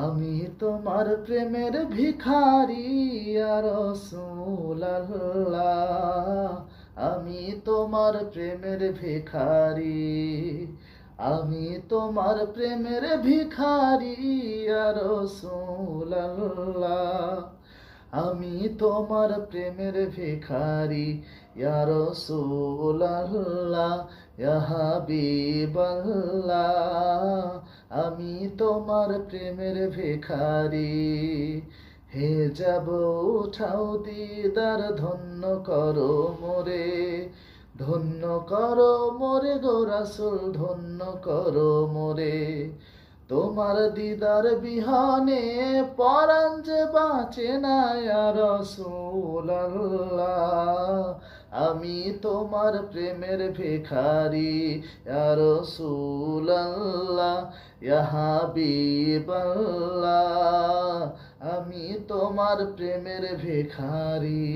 আমি তোমার প্রেমের ভিখারি ইয়া রাসূলুল্লাহ। আমি তোমার প্রেমের ভিখারি। আমি তোমার প্রেমের ভিখারি ইয়া রাসূলুল্লাহ। আমি তোমার প্রেমের ভিখারি ইয়া রাসূলুল্লাহ, ইয়া হাবিবাল্লাহ। আমি তোমার প্রেমের ভিখারি। হে যাব উঠাও দিদার, ধন্য করো মোরে, ধন্য করো মোরে গো রাসূল, ধন্য করো মোরে। তোমার দিদার বিহনে পরাণ যে বাঁচে না ইয়া রাসূলুল্লাহ। আমি তোমার প্রেমের ভিখারি ইয়া রাসূলুল্লাহ, ইয়া হাবিবাল্লাহ। আমি তোমার প্রেমের ভিখারি।